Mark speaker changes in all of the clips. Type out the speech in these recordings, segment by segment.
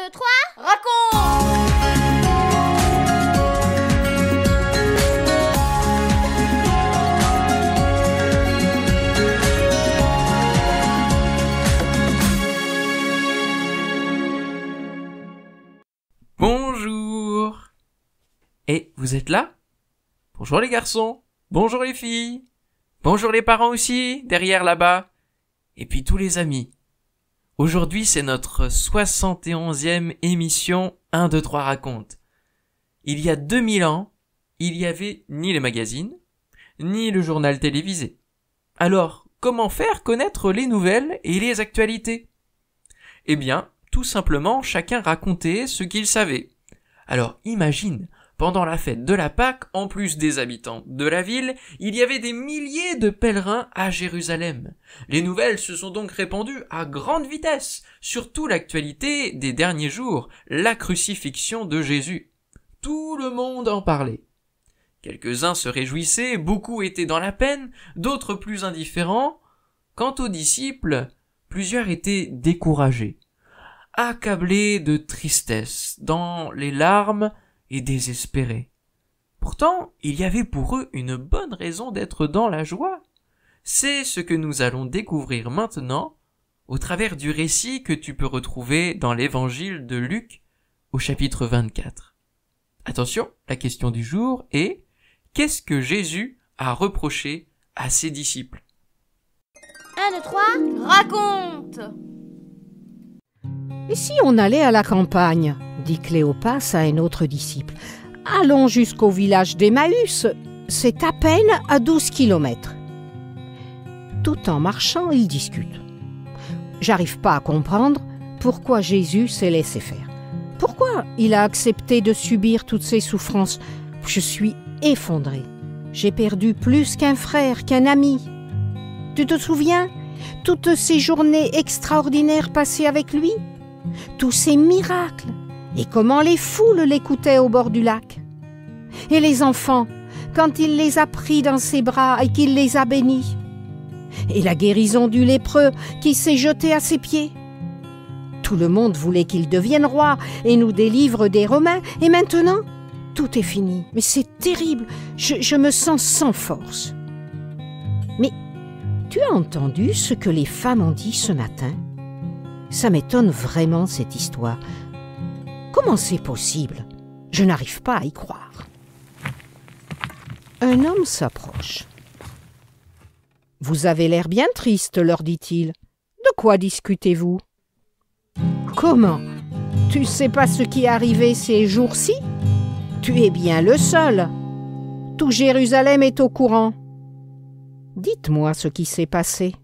Speaker 1: 2, 3, raconte!
Speaker 2: Bonjour. Et vous êtes là? Bonjour les garçons. Bonjour les filles. Bonjour les parents aussi, derrière là-bas. Et puis tous les amis. Aujourd'hui, c'est notre 71e émission 1, 2, 3 raconte. Il y a 2000 ans, il n'y avait ni les magazines, ni le journal télévisé. Alors, comment faire connaître les nouvelles et les actualités? Eh bien, tout simplement, chacun racontait ce qu'il savait. Alors, imagine, pendant la fête de la Pâque, en plus des habitants de la ville, il y avait des milliers de pèlerins à Jérusalem. Les nouvelles se sont donc répandues à grande vitesse, surtout l'actualité des derniers jours, la crucifixion de Jésus. Tout le monde en parlait. Quelques-uns se réjouissaient, beaucoup étaient dans la peine, d'autres plus indifférents. Quant aux disciples, plusieurs étaient découragés, accablés de tristesse, dans les larmes et désespérés. Pourtant, il y avait pour eux une bonne raison d'être dans la joie. C'est ce que nous allons découvrir maintenant au travers du récit que tu peux retrouver dans l'évangile de Luc au chapitre 24. Attention, la question du jour est: qu'est-ce que Jésus a reproché à ses disciples?
Speaker 1: 1, 2, 3, raconte!
Speaker 3: « Et si on allait à la campagne ?» dit Cléopas à un autre disciple. « Allons jusqu'au village d'Emmaüs, c'est à peine à 12 kilomètres. » Tout en marchant, ils discutent. J'arrive pas à comprendre pourquoi Jésus s'est laissé faire. Pourquoi il a accepté de subir toutes ces souffrances? Je suis effondrée. J'ai perdu plus qu'un frère, qu'un ami. Tu te souviens? Toutes ces journées extraordinaires passées avec lui? Tous ces miracles, et comment les foules l'écoutaient au bord du lac. Et les enfants, quand il les a pris dans ses bras et qu'il les a bénis. Et la guérison du lépreux qui s'est jeté à ses pieds. Tout le monde voulait qu'il devienne roi et nous délivre des Romains, et maintenant, tout est fini. Mais c'est terrible, je me sens sans force. Mais tu as entendu ce que les femmes ont dit ce matin? Ça m'étonne vraiment, cette histoire. Comment c'est possible? Je n'arrive pas à y croire. Un homme s'approche. « Vous avez l'air bien triste, leur dit-il. De quoi discutez-vous? »« Comment? Tu sais pas ce qui est arrivé ces jours-ci? Tu es bien le seul. Tout Jérusalem est au courant. Dites-moi ce qui s'est passé. »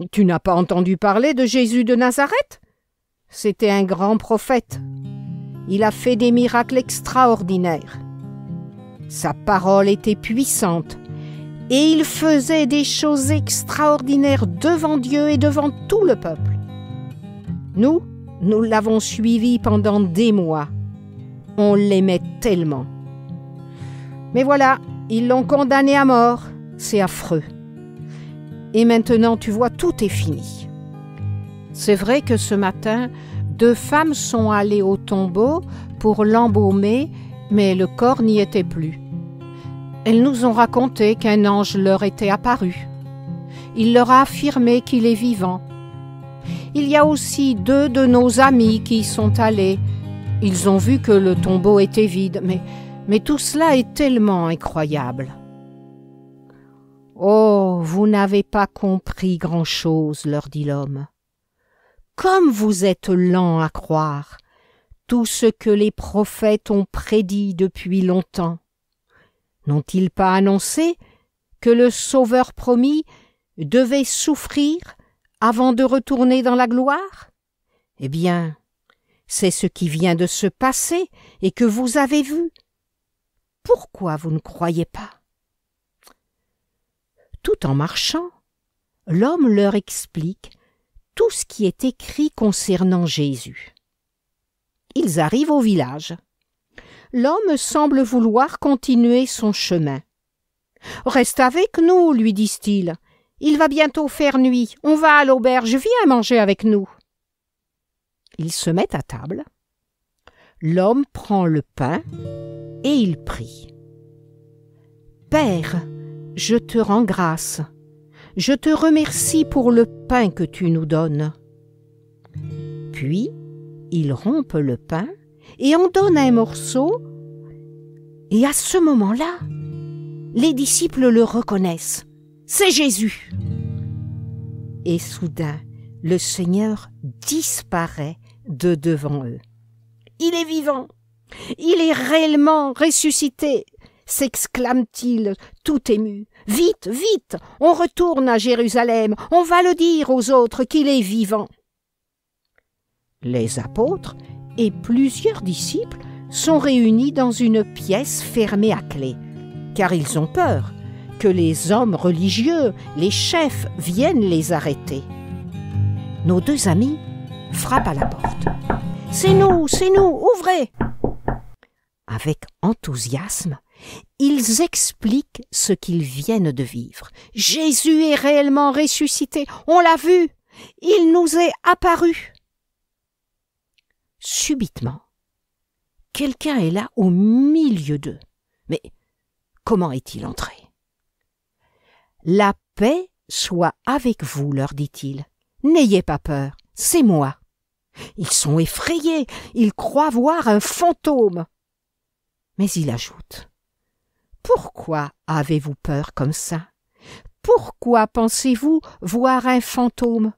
Speaker 3: « Tu n'as pas entendu parler de Jésus de Nazareth? C'était un grand prophète. Il a fait des miracles extraordinaires. Sa parole était puissante et il faisait des choses extraordinaires devant Dieu et devant tout le peuple. Nous l'avons suivi pendant des mois. On l'aimait tellement. Mais voilà, ils l'ont condamné à mort. C'est affreux. Et maintenant, tu vois, tout est fini. C'est vrai que ce matin, 2 femmes sont allées au tombeau pour l'embaumer, mais le corps n'y était plus. Elles nous ont raconté qu'un ange leur était apparu. Il leur a affirmé qu'il est vivant. Il y a aussi 2 de nos amis qui y sont allés. Ils ont vu que le tombeau était vide, mais tout cela est tellement incroyable. Oh, vous n'avez pas compris grand-chose, leur dit l'homme. Comme vous êtes lents à croire tout ce que les prophètes ont prédit depuis longtemps. N'ont-ils pas annoncé que le Sauveur promis devait souffrir avant de retourner dans la gloire? Eh bien, c'est ce qui vient de se passer et que vous avez vu. Pourquoi vous ne croyez pas? Tout en marchant, l'homme leur explique tout ce qui est écrit concernant Jésus. Ils arrivent au village. L'homme semble vouloir continuer son chemin. « Reste avec nous, lui disent-ils. Il va bientôt faire nuit. On va à l'auberge. Viens manger avec nous. » Ils se mettent à table. L'homme prend le pain et il prie. « Père, je te rends grâce. Je te remercie pour le pain que tu nous donnes. » Puis, il rompt le pain et en donne un morceau. Et à ce moment-là, les disciples le reconnaissent. C'est Jésus. Et soudain, le Seigneur disparaît de devant eux. Il est vivant. Il est réellement ressuscité, s'exclame-t-il, tout ému. Vite, vite, on retourne à Jérusalem, on va le dire aux autres qu'il est vivant. Les apôtres et plusieurs disciples sont réunis dans une pièce fermée à clé, car ils ont peur que les hommes religieux, les chefs, viennent les arrêter. Nos deux amis frappent à la porte. « C'est nous, ouvrez !» Avec enthousiasme, ils expliquent ce qu'ils viennent de vivre. Jésus est réellement ressuscité, on l'a vu, il nous est apparu. Subitement, quelqu'un est là au milieu d'eux. Mais comment est-il entré? « La paix soit avec vous, leur dit-il. N'ayez pas peur, c'est moi. » Ils sont effrayés, ils croient voir un fantôme. Mais il ajoute: « Pourquoi avez-vous peur comme ça? Pourquoi pensez-vous voir un fantôme?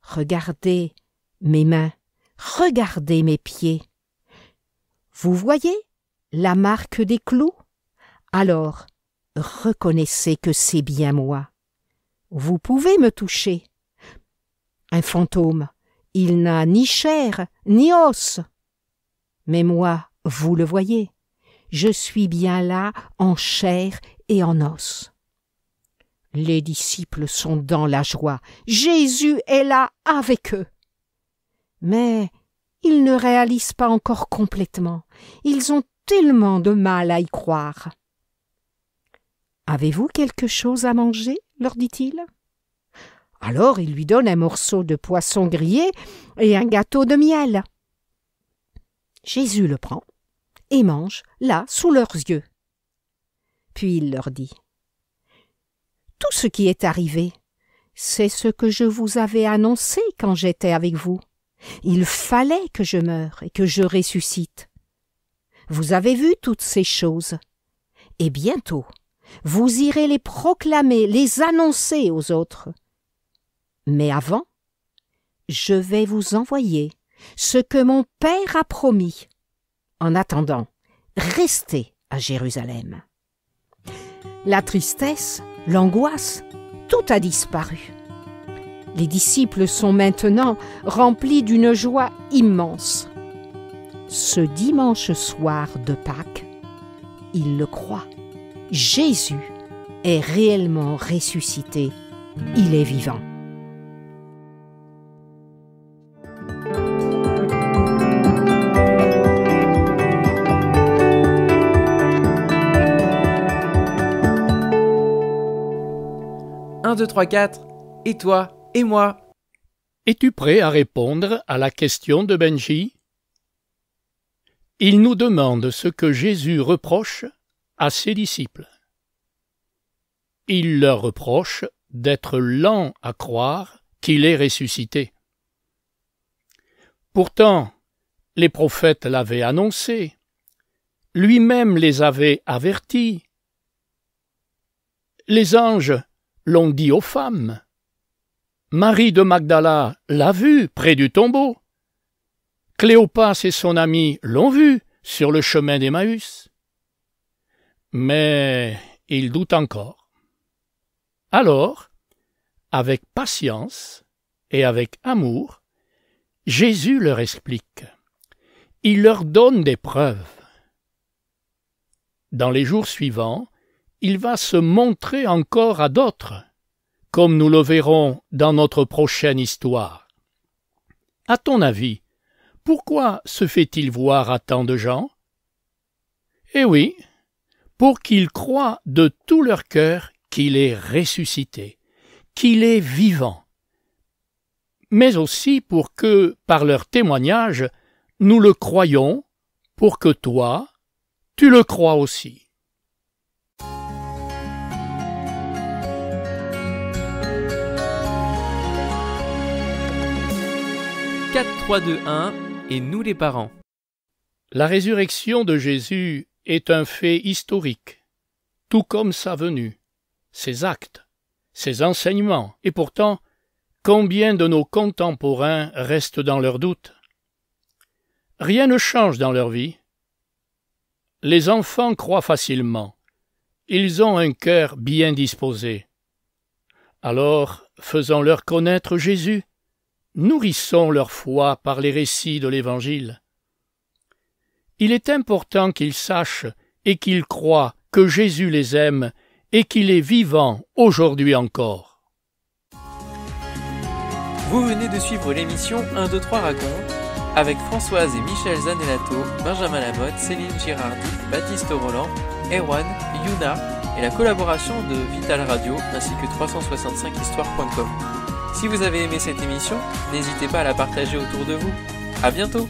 Speaker 3: Regardez mes mains, regardez mes pieds. Vous voyez la marque des clous? Alors, reconnaissez que c'est bien moi. Vous pouvez me toucher. Un fantôme, il n'a ni chair ni os. Mais moi, vous le voyez, je suis bien là en chair et en os. » Les disciples sont dans la joie. Jésus est là avec eux. Mais ils ne réalisent pas encore complètement. Ils ont tellement de mal à y croire. « Avez-vous quelque chose à manger ?» leur dit-il. Alors il lui donne un morceau de poisson grillé et un gâteau de miel. Jésus le prend et mange là, sous leurs yeux. Puis il leur dit: « Tout ce qui est arrivé, c'est ce que je vous avais annoncé quand j'étais avec vous. Il fallait que je meure et que je ressuscite. Vous avez vu toutes ces choses, et bientôt vous irez les proclamer, les annoncer aux autres. Mais avant, je vais vous envoyer ce que mon Père a promis. En attendant, restez à Jérusalem. » La tristesse, l'angoisse, tout a disparu. Les disciples sont maintenant remplis d'une joie immense. Ce dimanche soir de Pâques, ils le croient. Jésus est réellement ressuscité. Il est vivant.
Speaker 2: Un, deux, trois, quatre. Et toi, et moi.
Speaker 4: Es-tu prêt à répondre à la question de Benji? Il nous demande ce que Jésus reproche à ses disciples. Il leur reproche d'être lents à croire qu'il est ressuscité. Pourtant, les prophètes l'avaient annoncé, lui-même les avait avertis. Les anges l'ont dit aux femmes. Marie de Magdala l'a vu près du tombeau. Cléopas et son ami l'ont vu sur le chemin d'Emmaüs. Mais ils doutent encore. Alors, avec patience et avec amour, Jésus leur explique. Il leur donne des preuves. Dans les jours suivants, il va se montrer encore à d'autres, comme nous le verrons dans notre prochaine histoire. À ton avis, pourquoi se fait-il voir à tant de gens? Eh oui, pour qu'ils croient de tout leur cœur qu'il est ressuscité, qu'il est vivant. mais aussi pour que, par leur témoignage, nous le croyions, pour que toi, tu le crois aussi. «
Speaker 2: 4, 3, 2, 1 et nous les parents.
Speaker 4: La résurrection de Jésus est un fait historique, tout comme sa venue, ses actes, ses enseignements, et pourtant, combien de nos contemporains restent dans leurs doutes? Rien ne change dans leur vie. Les enfants croient facilement. Ils ont un cœur bien disposé. Alors, faisons-leur connaître Jésus. Nourrissons leur foi par les récits de l'Évangile. Il est important qu'ils sachent et qu'ils croient que Jésus les aime et qu'il est vivant aujourd'hui encore.
Speaker 2: Vous venez de suivre l'émission 1, 2, 3 raconte avec Françoise et Michel Zanellato, Benjamin Lamotte, Céline Girardi, Baptiste Roland, Erwan, Yuna et la collaboration de Vital Radio ainsi que 365histoire.com. Si vous avez aimé cette émission, n'hésitez pas à la partager autour de vous. À bientôt!